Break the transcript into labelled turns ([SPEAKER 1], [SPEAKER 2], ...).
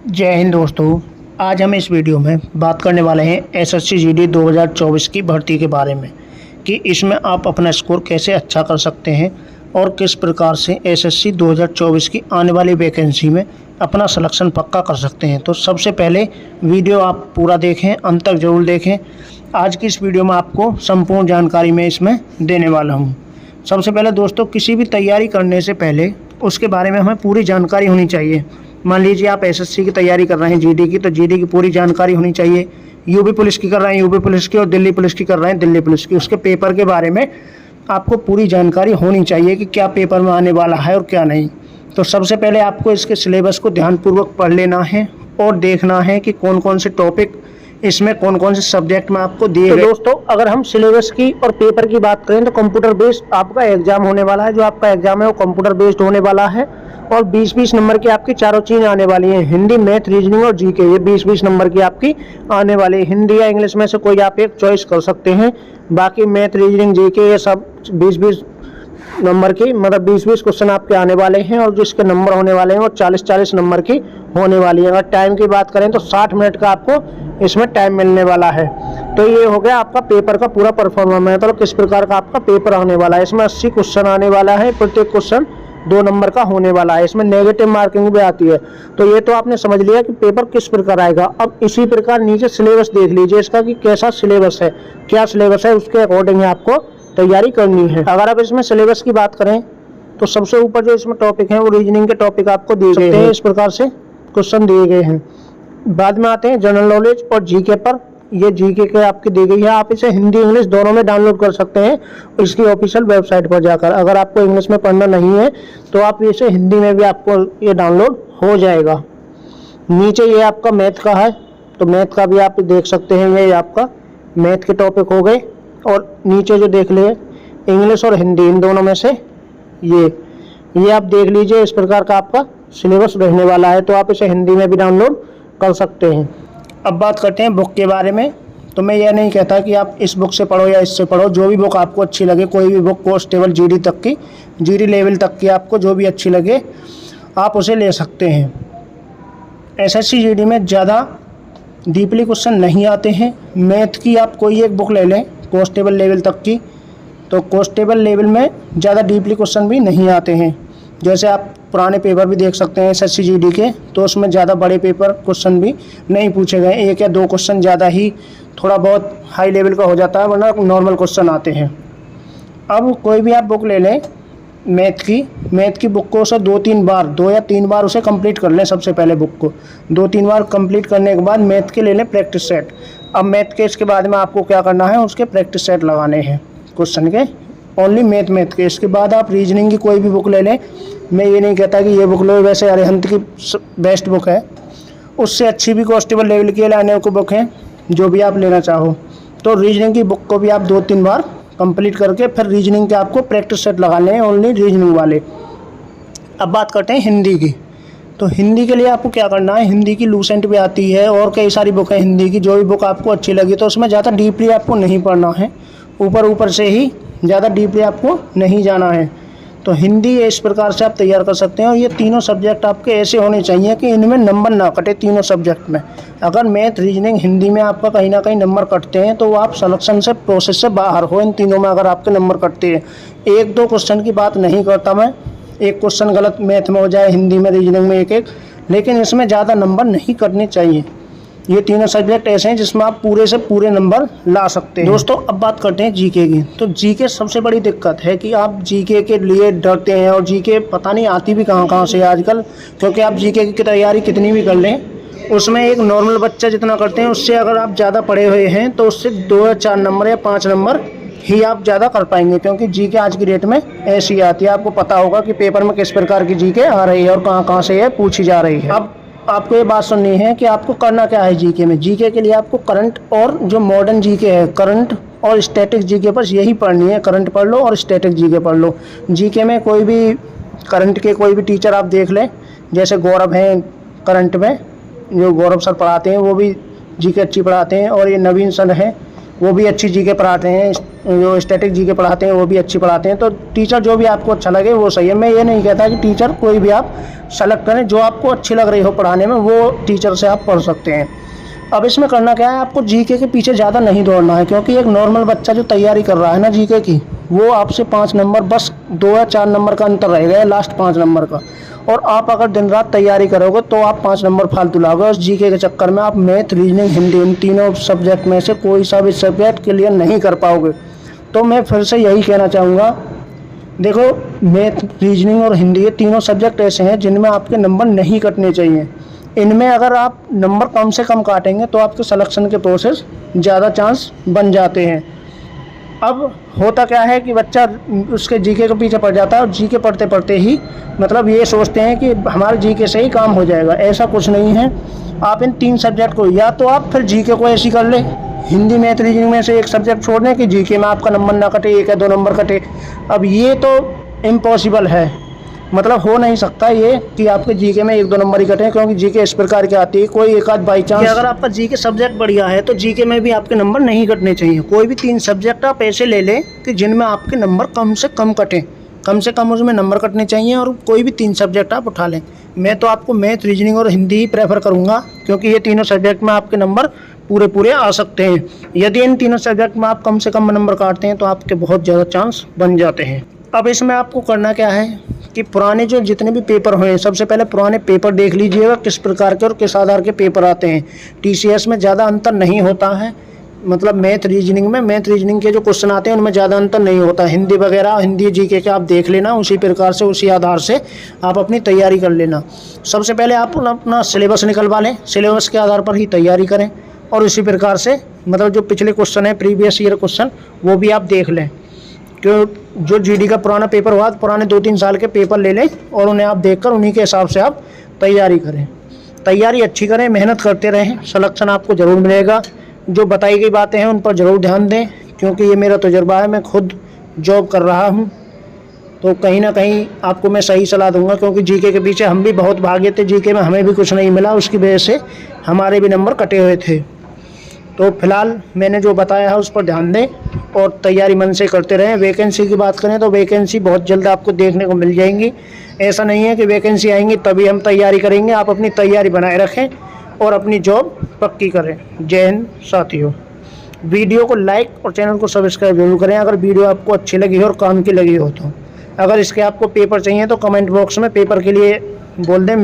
[SPEAKER 1] जय हिंद दोस्तों। आज हम इस वीडियो में बात करने वाले हैं एसएससी जीडी 2024 की भर्ती के बारे में कि इसमें आप अपना स्कोर कैसे अच्छा कर सकते हैं और किस प्रकार से एसएससी 2024 की आने वाली वैकेंसी में अपना सिलेक्शन पक्का कर सकते हैं। तो सबसे पहले वीडियो आप पूरा देखें, अंत तक ज़रूर देखें। आज की इस वीडियो में आपको संपूर्ण जानकारी मैं इसमें देने वाला हूँ। सबसे पहले दोस्तों, किसी भी तैयारी करने से पहले उसके बारे में हमें पूरी जानकारी होनी चाहिए। मान लीजिए आप एसएससी की तैयारी कर रहे हैं जीडी की, तो जीडी की पूरी जानकारी होनी चाहिए। यूपी पुलिस की कर रहे हैं यूपी पुलिस की, और दिल्ली पुलिस की कर रहे हैं दिल्ली पुलिस की। उसके पेपर के बारे में आपको पूरी जानकारी होनी चाहिए कि क्या पेपर में आने वाला है और क्या नहीं। तो सबसे पहले आपको इसके सिलेबस को ध्यानपूर्वक पढ़ लेना है और देखना है कि कौन कौन से टॉपिक इसमें कौन कौन से सब्जेक्ट में आपको दिए गए। दोस्तों, अगर हम सिलेबस की और पेपर की बात करें तो कंप्यूटर बेस्ड आपका एग्जाम होने वाला है। जो आपका एग्जाम है वो कंप्यूटर बेस्ड होने वाला है और 20-20 नंबर की आपकी चारों चीज़ें आने वाली हैं। हिंदी, मैथ, रीजनिंग और जीके, ये 20-20 नंबर की आपकी आने वाली है। हिंदी या इंग्लिश में से कोई आप एक चॉइस कर सकते हैं। बाकी मैथ, रीजनिंग, जीके ये सब 20-20 नंबर की, मतलब 20-20 क्वेश्चन आपके आने वाले हैं और जिसके नंबर होने वाले हैं वो 40-40 नंबर की होने वाली है। अगर टाइम की बात करें तो 60 मिनट का आपको इसमें टाइम मिलने वाला है। तो ये हो गया आपका पेपर का पूरा परफॉर्मेंस, मतलब किस प्रकार का आपका पेपर आने वाला है। इसमें 80 क्वेश्चन आने वाला है, प्रत्येक क्वेश्चन 2 नंबर का होने वाला है। इसमें नेगेटिव मार्किंग भी आती है। तो ये तो आपने समझ लिया कि पेपर किस प्रकार आएगा। अब इसी प्रकार नीचे सिलेबस देख लीजिए इसका कि कैसा सिलेबस है, क्या सिलेबस है, उसके अकॉर्डिंग आपको तैयारी करनी है। अगर आप इसमें सिलेबस की बात करें तो सबसे ऊपर जो इसमें टॉपिक हैं वो रीजनिंग के टॉपिक आपको दिए गए हैं। इस प्रकार से क्वेश्चन दिए गए हैं। बाद में आते हैं जनरल नॉलेज और जीके पर। ये जीके के आपकी दी गई है। आप इसे हिंदी इंग्लिश दोनों में डाउनलोड कर सकते हैं इसकी ऑफिशियल वेबसाइट पर जाकर। अगर आपको इंग्लिश में पढ़ना नहीं है तो आप इसे हिंदी में भी आपको ये डाउनलोड हो जाएगा। नीचे ये आपका मैथ का है, तो मैथ का भी आप देख सकते हैं। ये आपका मैथ के टॉपिक हो गए। और नीचे जो देख लिए इंग्लिश और हिंदी, इन दोनों में से ये आप देख लीजिए। इस प्रकार का आपका सिलेबस रहने वाला है, तो आप इसे हिंदी में भी डाउनलोड कर सकते हैं। अब बात करते हैं बुक के बारे में। तो मैं ये नहीं कहता कि आप इस बुक से पढ़ो या इससे पढ़ो, जो भी बुक आपको अच्छी लगे, कोई भी बुक कांस्टेबल जीडी तक की, जीडी लेवल तक की आपको जो भी अच्छी लगे आप उसे ले सकते हैं। एसएससी जीडी में ज़्यादा डीपली क्वेश्चन नहीं आते हैं। मैथ की आप कोई एक बुक ले लें कांस्टेबल लेवल तक की, तो कांस्टेबल लेवल में ज़्यादा डीपली क्वेश्चन भी नहीं आते हैं। जैसे आप पुराने पेपर भी देख सकते हैं एसएससी जीडी के, तो उसमें ज़्यादा बड़े पेपर क्वेश्चन भी नहीं पूछे गए। 1 या 2 क्वेश्चन ज़्यादा ही थोड़ा बहुत हाई लेवल का हो जाता है, वरना नॉर्मल क्वेश्चन आते हैं। अब कोई भी आप बुक ले लें मैथ की बुक को उसे 2 या 3 बार उसे कंप्लीट कर लें। सबसे पहले बुक को 2-3 बार कंप्लीट करने के बाद मैथ के ले लें प्रैक्टिस सेट। अब मैथ के इसके बाद में आपको क्या करना है, उसके प्रैक्टिस सेट लगाने हैं क्वेश्चन के, ओनली मैथ के। इसके बाद आप रीजनिंग की कोई भी बुक ले लें। मैं ये नहीं कहता कि ये बुक लो, वैसे अरिहंत की बेस्ट बुक है, उससे अच्छी भी कांस्टेबल लेवल की लाने को बुक है, जो भी आप लेना चाहो। तो रीजनिंग की बुक को भी आप 2-3 बार कंप्लीट करके फिर रीजनिंग के आपको प्रैक्टिस सेट लगा लें, ओनली रीजनिंग वाले। अब बात करते हैं हिंदी की। तो हिंदी के लिए आपको क्या करना है, हिंदी की लूसेंट भी आती है और कई सारी बुक है हिंदी की। जो भी बुक आपको अच्छी लगी, तो उसमें ज़्यादा डीपली आपको नहीं पढ़ना है, ऊपर से ही, ज़्यादा डीपली आपको नहीं जाना है। तो हिंदी इस प्रकार से आप तैयार कर सकते हैं। और ये तीनों सब्जेक्ट आपके ऐसे होने चाहिए कि इनमें नंबर ना कटे तीनों सब्जेक्ट में। अगर मैथ, रीजनिंग, हिंदी में आपका कहीं ना कहीं नंबर कटते हैं तो आप सिलेक्शन से प्रोसेस से बाहर हो। इन तीनों में अगर आपके नंबर कटते हैं, 1-2 क्वेश्चन की बात नहीं करता मैं, एक क्वेश्चन गलत मैथ में हो जाए, हिंदी में, रीजनिंग में 1-1, लेकिन इसमें ज़्यादा नंबर नहीं कटने चाहिए। ये तीनों सब्जेक्ट ऐसे हैं जिसमें आप पूरे से पूरे नंबर ला सकते हैं। दोस्तों, अब बात करते हैं जीके की। तो जीके सबसे बड़ी दिक्कत है कि आप जीके के लिए डरते हैं, और जीके पता नहीं आती भी कहाँ से आजकल। क्योंकि आप जीके की तैयारी कितनी भी कर लें, उसमें एक नॉर्मल बच्चा जितना करते हैं उससे अगर आप ज़्यादा पढ़े हुए हैं तो उससे 2 या 4 नंबर या 5 नंबर ही आप ज़्यादा कर पाएंगे। क्योंकि जीके आज की डेट में ऐसी आती है। आपको पता होगा कि पेपर में किस प्रकार की जीके आ रही है और कहाँ से ये पूछी जा रही है। अब आपको ये बात सुननी है कि आपको करना क्या है जीके में। जीके के लिए आपको करंट और जो मॉडर्न जीके है, करंट और स्टैटिक जीके बस यही पढ़नी है। करंट पढ़ लो और स्टैटिक जीके पढ़ लो। जीके में कोई भी करंट के कोई भी टीचर आप देख लें, जैसे गौरव हैं करंट में, जो गौरव सर पढ़ाते हैं वो भी जीके अच्छी पढ़ाते हैं। और ये नवीन सर हैं वो भी अच्छी जीके पढ़ाते हैं, जो स्टैटिक जीके पढ़ाते हैं वो भी अच्छी पढ़ाते हैं। तो टीचर जो भी आपको अच्छा लगे वो सही है। मैं ये नहीं कहता कि टीचर कोई भी आप सेलेक्ट करें, जो आपको अच्छी लग रही हो पढ़ाने में वो टीचर से आप पढ़ सकते हैं। अब इसमें करना क्या है, आपको जीके के पीछे ज़्यादा नहीं दौड़ना है, क्योंकि एक नॉर्मल बच्चा जो तैयारी कर रहा है ना जीके की, वो आपसे 5 नंबर, बस 2 या 4 नंबर का अंतर रहेगा लास्ट 5 नंबर का। और आप अगर दिन रात तैयारी करोगे तो आप 5 नंबर फालतू लाओगे उस जीके के चक्कर में। आप मैथ, रीजनिंग, हिंदी, इन तीनों सब्जेक्ट में से कोई सा भी सब्जेक्ट क्लियर नहीं कर पाओगे। तो मैं फिर से यही कहना चाहूँगा, देखो मैथ, रीजनिंग और हिंदी ये तीनों सब्जेक्ट ऐसे हैं जिनमें आपके नंबर नहीं कटने चाहिए। इनमें अगर आप नंबर कम से कम काटेंगे तो आपके सिलेक्शन के प्रोसेस ज़्यादा चांस बन जाते हैं। अब होता क्या है कि बच्चा उसके जीके के पीछे पड़ जाता है और जीके पढ़ते पढ़ते ही मतलब ये सोचते हैं कि हमारे जीके से ही काम हो जाएगा। ऐसा कुछ नहीं है। आप इन 3 सब्जेक्ट को, या तो आप फिर जीके को ऐसी कर ले, हिंदी, मैथ, रीजनिंग में से एक सब्जेक्ट छोड़ दें कि जीके में आपका नंबर ना कटे, 1 या 2 नंबर कटे। अब ये तो इम्पॉसिबल है, मतलब हो नहीं सकता ये कि आपके जीके में 1-2 नंबर ही कटें, क्योंकि जीके इस प्रकार की आती है, कोई एक आध बाई चांस अगर आपका जीके सब्जेक्ट बढ़िया है तो जीके में भी आपके नंबर नहीं कटने चाहिए। कोई भी 3 सब्जेक्ट आप ऐसे ले लें कि जिनमें आपके नंबर कम से कम कटें, कम से कम उसमें नंबर कटने चाहिए, और कोई भी 3 सब्जेक्ट आप उठा लें। मैं तो आपको मैथ, रीजनिंग और हिंदी ही प्रेफर करूँगा, क्योंकि ये तीनों सब्जेक्ट में आपके नंबर पूरे आ सकते हैं। यदि इन तीनों सब्जेक्ट में आप कम से कम नंबर काटते हैं तो आपके बहुत ज़्यादा चांस बन जाते हैं। अब इसमें आपको करना क्या है कि पुराने जो जितने भी पेपर हुए, सबसे पहले पुराने पेपर देख लीजिएगा किस प्रकार के और किस आधार के पेपर आते हैं। टीसीएस में ज़्यादा अंतर नहीं होता है, मतलब मैथ रीजनिंग के जो क्वेश्चन आते हैं उनमें ज़्यादा अंतर नहीं होता। हिंदी वगैरह, हिंदी जीके के आप देख लेना, उसी प्रकार से उसी आधार से आप अपनी तैयारी कर लेना। सबसे पहले आप अपना सिलेबस निकलवा लें, सिलेबस के आधार पर ही तैयारी करें, और इसी प्रकार से मतलब जो पिछले क्वेश्चन है, प्रीवियस ईयर क्वेश्चन, वो भी आप देख लें। क्यों, जो जीडी का पुराना पेपर हुआ, पुराने 2-3 साल के पेपर ले लें और उन्हें आप देखकर उन्हीं के हिसाब से आप तैयारी करें। तैयारी अच्छी करें, मेहनत करते रहें, सिलेक्शन आपको ज़रूर मिलेगा। जो बताई गई बातें हैं उन पर ज़रूर ध्यान दें, क्योंकि ये मेरा तजुर्बा है, मैं खुद जॉब कर रहा हूँ, तो कहीं ना कहीं आपको मैं सही सलाह दूंगा। क्योंकि जीके के पीछे हम भी बहुत भागे थे, जीके में हमें भी कुछ नहीं मिला, उसकी वजह से हमारे भी नंबर कटे हुए थे। तो फिलहाल मैंने जो बताया है उस पर ध्यान दें और तैयारी मन से करते रहें। वैकेंसी की बात करें तो वैकेंसी बहुत जल्द आपको देखने को मिल जाएंगी। ऐसा नहीं है कि वैकेंसी आएंगी तभी हम तैयारी करेंगे। आप अपनी तैयारी बनाए रखें और अपनी जॉब पक्की करें। जय हिंद साथियों। वीडियो को लाइक और चैनल को सब्सक्राइब जरूर करें अगर वीडियो आपको अच्छी लगी हो और काम की लगी हो तो। अगर इसके आपको पेपर चाहिए तो कमेंट बॉक्स में पेपर के लिए बोल दें।